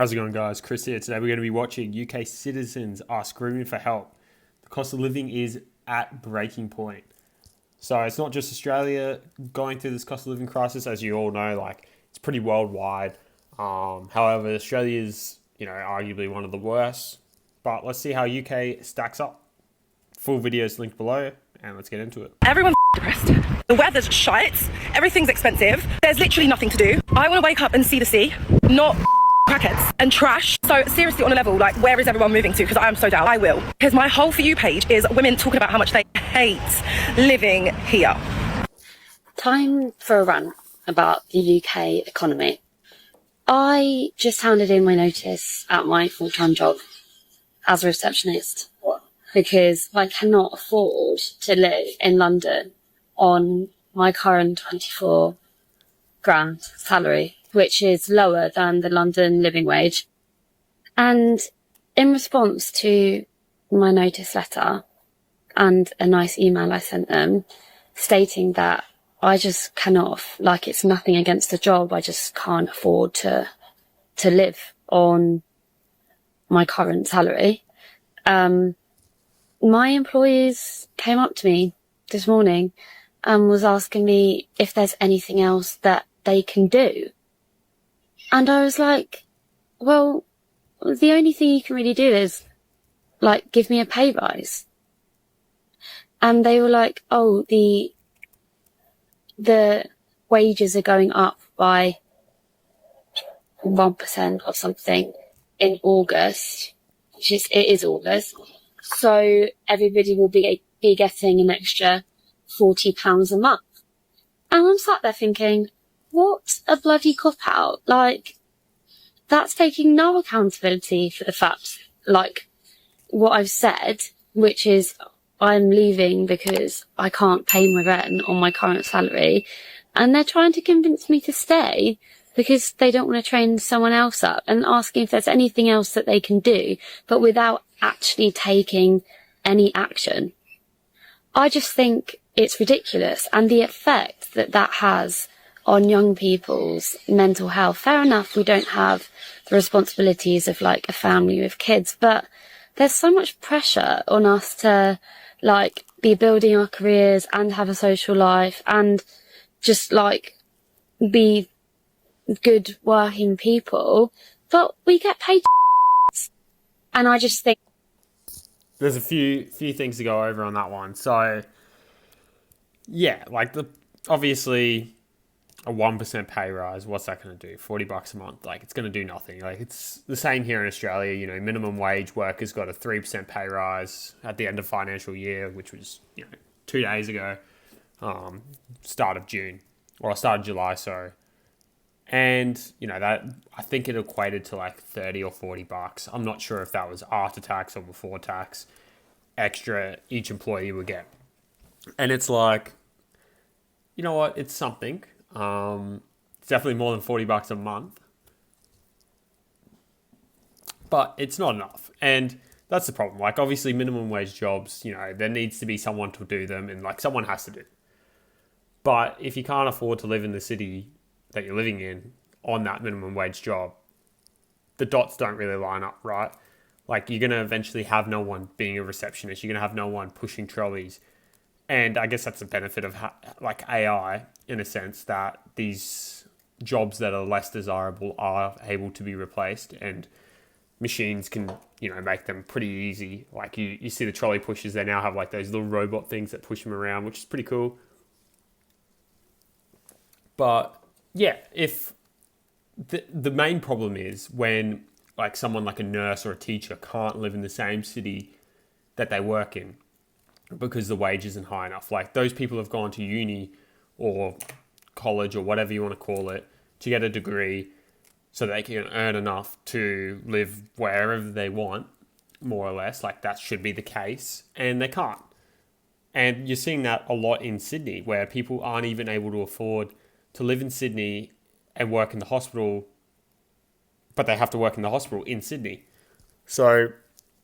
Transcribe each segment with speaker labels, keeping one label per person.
Speaker 1: How's it going, guys? Chris here. Today we're going to be watching UK citizens are screaming for help. The cost of living is at breaking point. So it's not just Australia going through this cost of living crisis, as you all know. Like, it's pretty worldwide. However, Australia is, arguably one of the worst. But let's see how UK stacks up. Full video is linked below, and let's get into it.
Speaker 2: Everyone's depressed. The weather's shite. Everything's expensive. There's literally nothing to do. I want to wake up and see the sea, not crackheads and trash. So seriously, on a level, like, where is everyone moving to? Because I am so down. I will. Because my whole For You page is women talking about how much they hate living here.
Speaker 3: Time for a rant about the UK economy. I just handed in my notice at my full-time job as a receptionist because I cannot afford to live in London on my current 24 grand salary, which is lower than the London living wage. And in response to my notice letter and a nice email I sent them stating that I just cannot, like, it's nothing against the job, I just can't afford to live on my current salary. My employees came up to me this morning and was asking me if there's anything else that they can do. And I was like, well, the only thing you can really do is, like, give me a pay rise. And they were like, oh, the wages are going up by 1% or something in August, it is August. So everybody will be getting an extra £40 a month. And I'm sat there thinking, what a bloody cop-out. Like, that's taking no accountability for the fact, like, what I've said, which is I'm leaving because I can't pay my rent on my current salary. And they're trying to convince me to stay because they don't want to train someone else up, and asking if there's anything else that they can do, but without actually taking any action. I just think it's ridiculous. And the effect that that has on young people's mental health. Fair enough, we don't have the responsibilities of, like, a family with kids, but there's so much pressure on us to, like, be building our careers and have a social life and just, like, be good working people, but we get paid. And I just think
Speaker 1: There's a few things to go over on that one. So, yeah, like, obviously a 1% pay rise, what's that going to do? $40 a month. Like, it's going to do nothing. Like, it's the same here in Australia. Minimum wage workers got a 3% pay rise at the end of financial year, which was, 2 days ago, start of July, sorry. And, that, I think it equated to like 30 or $40. I'm not sure if that was after tax or before tax extra each employee would get. And it's like, you know what? It's something. It's definitely more than $40 a month. But it's not enough. And that's the problem. Like, obviously, minimum wage jobs, there needs to be someone to do them, and, like, someone has to do. But if you can't afford to live in the city that you're living in on that minimum wage job, the dots don't really line up, right? Like, you're going to eventually have no one being a receptionist. You're going to have no one pushing trolleys. And I guess that's the benefit of like AI, in a sense, that these jobs that are less desirable are able to be replaced, and machines can, make them pretty easy. Like, you see the trolley pushers, they now have, like, those little robot things that push them around, which is pretty cool. But yeah, if the main problem is when, like, someone like a nurse or a teacher can't live in the same city that they work in because the wage isn't high enough. Like, those people have gone to uni or college or whatever you want to call it to get a degree so they can earn enough to live wherever they want, more or less. Like, that should be the case, and they can't. And you're seeing that a lot in Sydney, where people aren't even able to afford to live in Sydney and work in the hospital, but they have to work in the hospital in Sydney. So,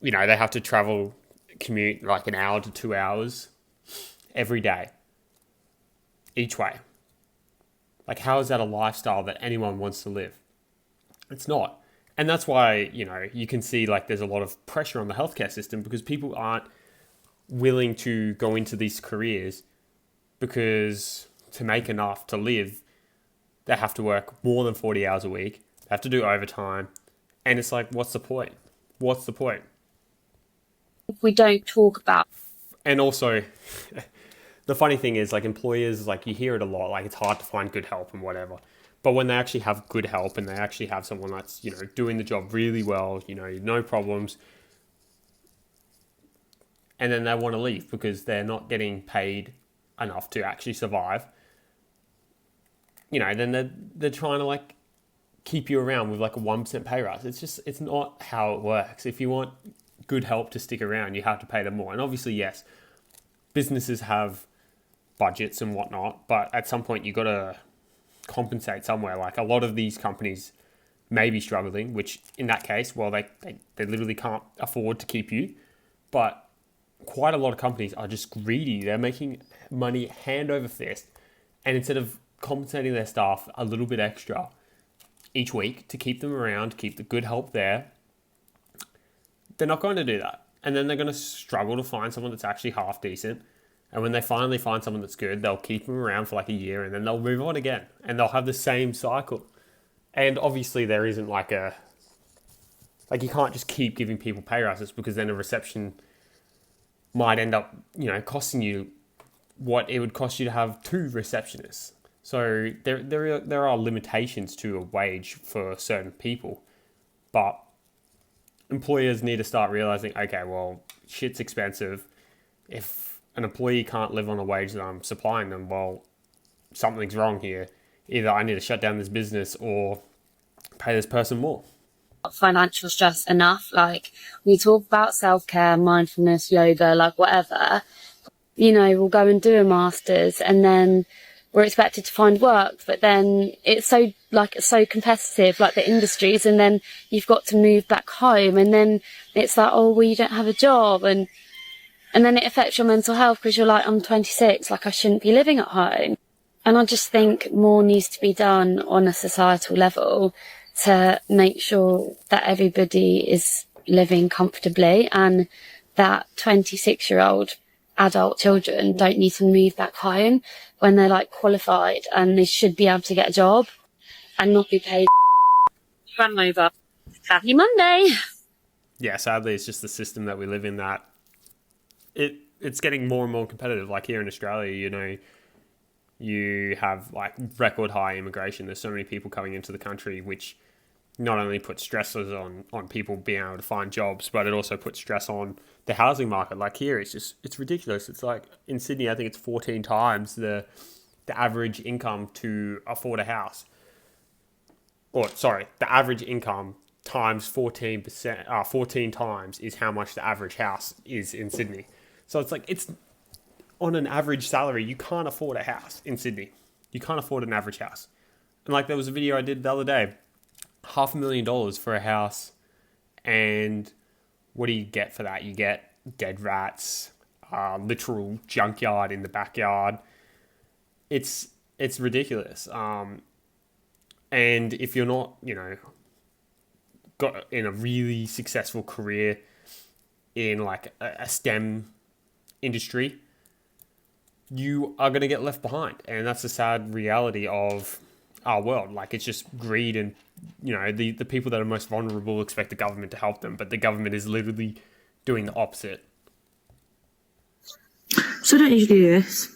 Speaker 1: they have to commute like an hour to 2 hours every day, each way. Like, how is that a lifestyle that anyone wants to live? It's not. And that's why, you know, you can see like there's a lot of pressure on the healthcare system because people aren't willing to go into these careers because to make enough to live, they have to work more than 40 hours a week. They have to do overtime. And it's like, what's the point? What's the point?
Speaker 3: If we don't talk about.
Speaker 1: And also, the funny thing is, like, employers, like, you hear it a lot, like, it's hard to find good help and whatever. But when they actually have good help and they actually have someone that's, you know, doing the job really well, you know, no problems, and then they want to leave because they're not getting paid enough to actually survive, you know, then they're trying to, like, keep you around with, like, a 1% pay rise. It's not how it works. If you want good help to stick around, you have to pay them more. And obviously, yes, businesses have budgets and whatnot, but at some point you got to compensate somewhere. Like, a lot of these companies may be struggling, which in that case, well, they literally can't afford to keep you. But quite a lot of companies are just greedy. They're making money hand over fist. And instead of compensating their staff a little bit extra each week to keep them around, to keep the good help there, they're not going to do that. And then they're going to struggle to find someone that's actually half decent. And when they finally find someone that's good, they'll keep them around for like a year and then they'll move on again. And they'll have the same cycle. And obviously there isn't like you can't just keep giving people pay rises because then a reception might end up, you know, costing you what it would cost you to have 2 receptionists. So there are limitations to a wage for certain people. But employers need to start realizing, okay, well, shit's expensive. If an employee can't live on a wage that I'm supplying them, well, something's wrong here. Either I need to shut down this business or pay this person more.
Speaker 3: Financial stress enough. Like, we talk about self-care, mindfulness, yoga, like whatever. You know, we'll go and do a master's and then we're expected to find work, but then it's so competitive, like the industries, and then you've got to move back home and then it's like, oh, well, you don't have a job, and then it affects your mental health because you're like, I'm 26, like I shouldn't be living at home. And I just think more needs to be done on a societal level to make sure that everybody is living comfortably and that 26-year-old adult children don't need to move back home when they're like qualified and they should be able to get a job and not be paid. Run over. Happy Monday.
Speaker 1: Yeah, sadly, it's just the system that we live in that it's getting more and more competitive. Like here in Australia, you know, you have like record high immigration. There's so many people coming into the country, which not only puts stresses on people being able to find jobs, but it also puts stress on the housing market. Like here, it's ridiculous. It's like in Sydney, I think it's 14 times the average income to afford a house. Or sorry, the average income times 14%, 14 times is how much the average house is in Sydney. So it's like, it's on an average salary, you can't afford a house in Sydney. You can't afford an average house. And like there was a video I did the other day, $500,000 for a house, and what do you get for that? You get dead rats, literal junkyard in the backyard. It's ridiculous. And if you're not, you know, got in a really successful career in like a STEM industry, you are going to get left behind. And that's the sad reality of our world. Like, it's just greed, and, you know, the people that are most vulnerable expect the government to help them, but the government is literally doing the opposite.
Speaker 4: So I don't usually do this,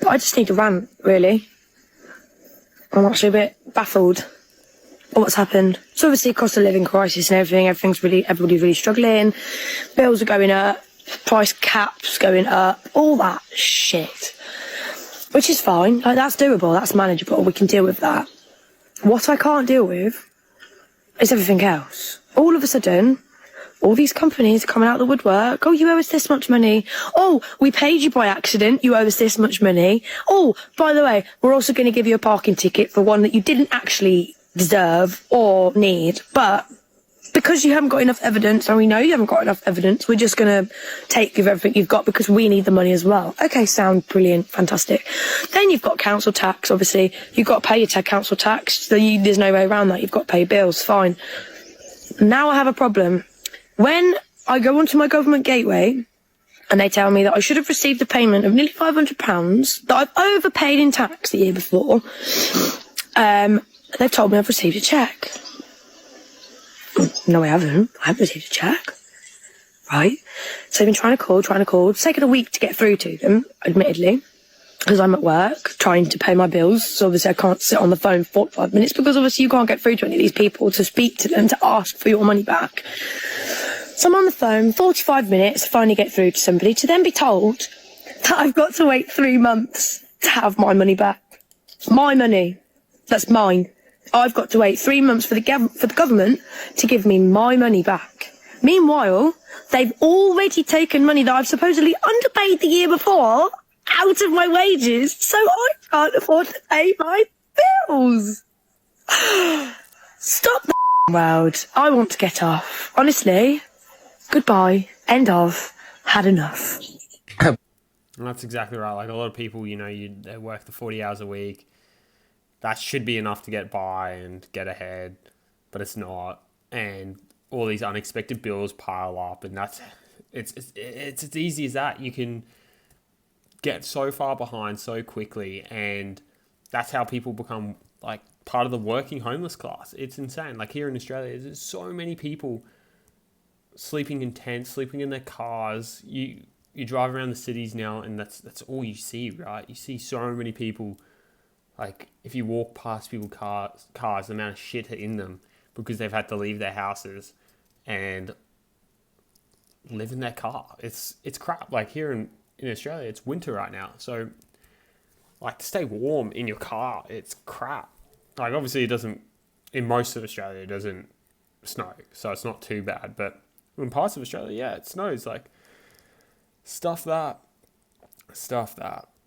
Speaker 4: but I just need to rant, really. I'm actually a bit baffled at what's happened. So obviously cost of living crisis and everything, everybody's really struggling. Bills are going up, price caps going up, all that shit. Which is fine, like that's doable, that's manageable, we can deal with that. What I can't deal with is everything else. All of a sudden, all these companies are coming out of the woodwork. Oh, you owe us this much money. Oh, we paid you by accident. You owe us this much money. Oh, by the way, we're also going to give you a parking ticket for one that you didn't actually deserve or need. But because you haven't got enough evidence, and we know you haven't got enough evidence, we're just going to take you everything you've got because we need the money as well. Okay, sound brilliant, fantastic. Then you've got council tax, obviously. You've got to pay your council tax. So there's no way around that. You've got to pay bills, fine. Now I have a problem. When I go onto my government gateway and they tell me that I should have received a payment of nearly £500 that I've overpaid in tax the year before, they've told me I've received a cheque. No, I haven't. I haven't received a cheque. Right? So I've been trying to call. It's taken a week to get through to them, admittedly, because I'm at work trying to pay my bills. So obviously I can't sit on the phone for 45 minutes because obviously you can't get through to any of these people to speak to them to ask for your money back. So I'm on the phone, 45 minutes to finally get through to somebody, to then be told that I've got to wait 3 months to have my money back. My money. That's mine. I've got to wait 3 months for the government to give me my money back. Meanwhile, they've already taken money that I've supposedly underpaid the year before out of my wages, so I can't afford to pay my bills. Stop the world. I want to get off. Honestly, goodbye. End of. Had enough.
Speaker 1: And that's exactly right. Like a lot of people, they work the 40 hours a week. That should be enough to get by and get ahead, but it's not. And all these unexpected bills pile up, and it's as easy as that. You can get so far behind so quickly, and that's how people become like part of the working homeless class. It's insane. Like here in Australia, there's so many people sleeping in tents, sleeping in their cars. You drive around the cities now, and that's all you see, right? You see so many people. Like, if you walk past people's cars, the amount of shit in them because they've had to leave their houses and live in their car. It's crap. Like, here in Australia, it's winter right now. So, like, to stay warm in your car, it's crap. Like, obviously, it doesn't, in most of Australia, it doesn't snow. So, it's not too bad. But in parts of Australia, yeah, it snows. Like, stuff that.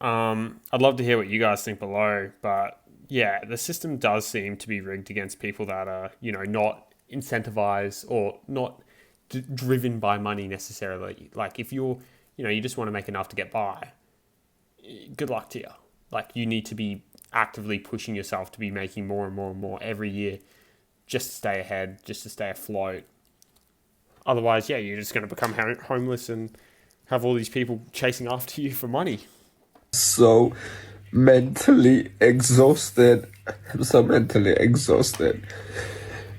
Speaker 1: I'd love to hear what you guys think below, but yeah, the system does seem to be rigged against people that are, not incentivized or not driven by money necessarily. Like if you're, you just want to make enough to get by, good luck to you. Like you need to be actively pushing yourself to be making more and more and more every year just to stay ahead, just to stay afloat. Otherwise, yeah, you're just going to become homeless and have all these people chasing after you for money.
Speaker 5: So mentally exhausted. I'm so mentally exhausted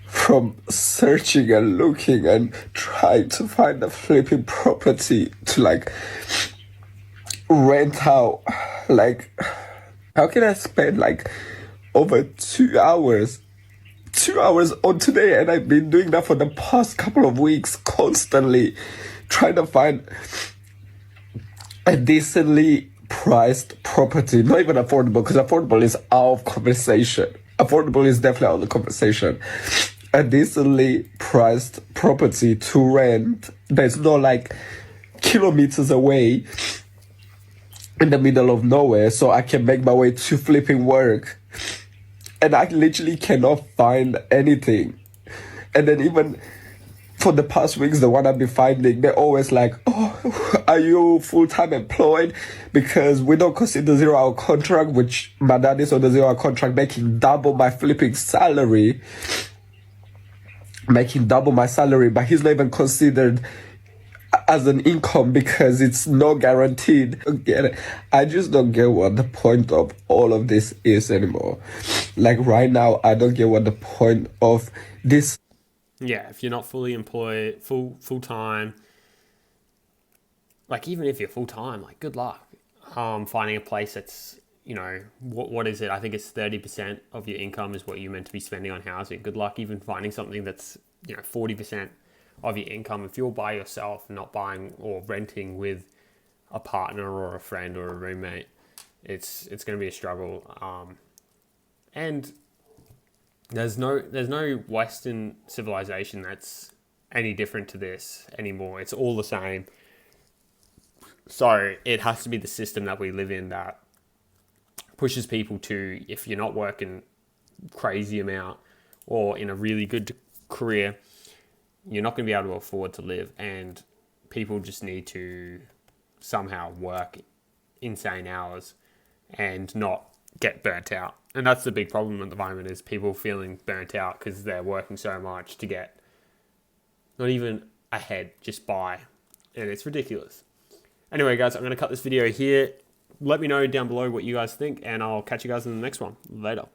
Speaker 5: from searching and looking and trying to find a flipping property to like rent out. Like, how can I spend like over 2 hours? 2 hours on today, and I've been doing that for the past couple of weeks, constantly trying to find a decently priced property. Not even affordable, because affordable is out of conversation. Affordable is definitely out of the conversation. A decently priced property to rent that's not like kilometers away in the middle of nowhere, so I can make my way to flipping work. And I literally cannot find anything. And then even for the past weeks, the one I've been finding, they're always like, oh, are you full-time employed? Because we don't consider 0-hour contract, which my dad is on the 0-hour contract, making double my flipping salary. Making double my salary, but he's not even considered as an income because it's not guaranteed. I don't get it. I just don't get what the point of all of this is anymore. Like right now, I don't get what the point of this.
Speaker 1: Yeah, if you're not fully employed, full time, like even if you're full time, like good luck finding a place that's, what is it? I think it's 30% of your income is what you're meant to be spending on housing. Good luck even finding something that's 40% of your income. If you're by yourself, not buying or renting with a partner or a friend or a roommate, it's going to be a struggle. And there's no Western civilization that's any different to this anymore. It's all the same. So it has to be the system that we live in that pushes people to, if you're not working crazy amount or in a really good career, you're not going to be able to afford to live, and people just need to somehow work insane hours and not get burnt out. And that's the big problem at the moment, is people feeling burnt out because they're working so much to get Not even ahead, just by. And it's ridiculous. Anyway, guys, I'm going to cut this video here. Let me know down below what you guys think, and I'll catch you guys in the next one. Later.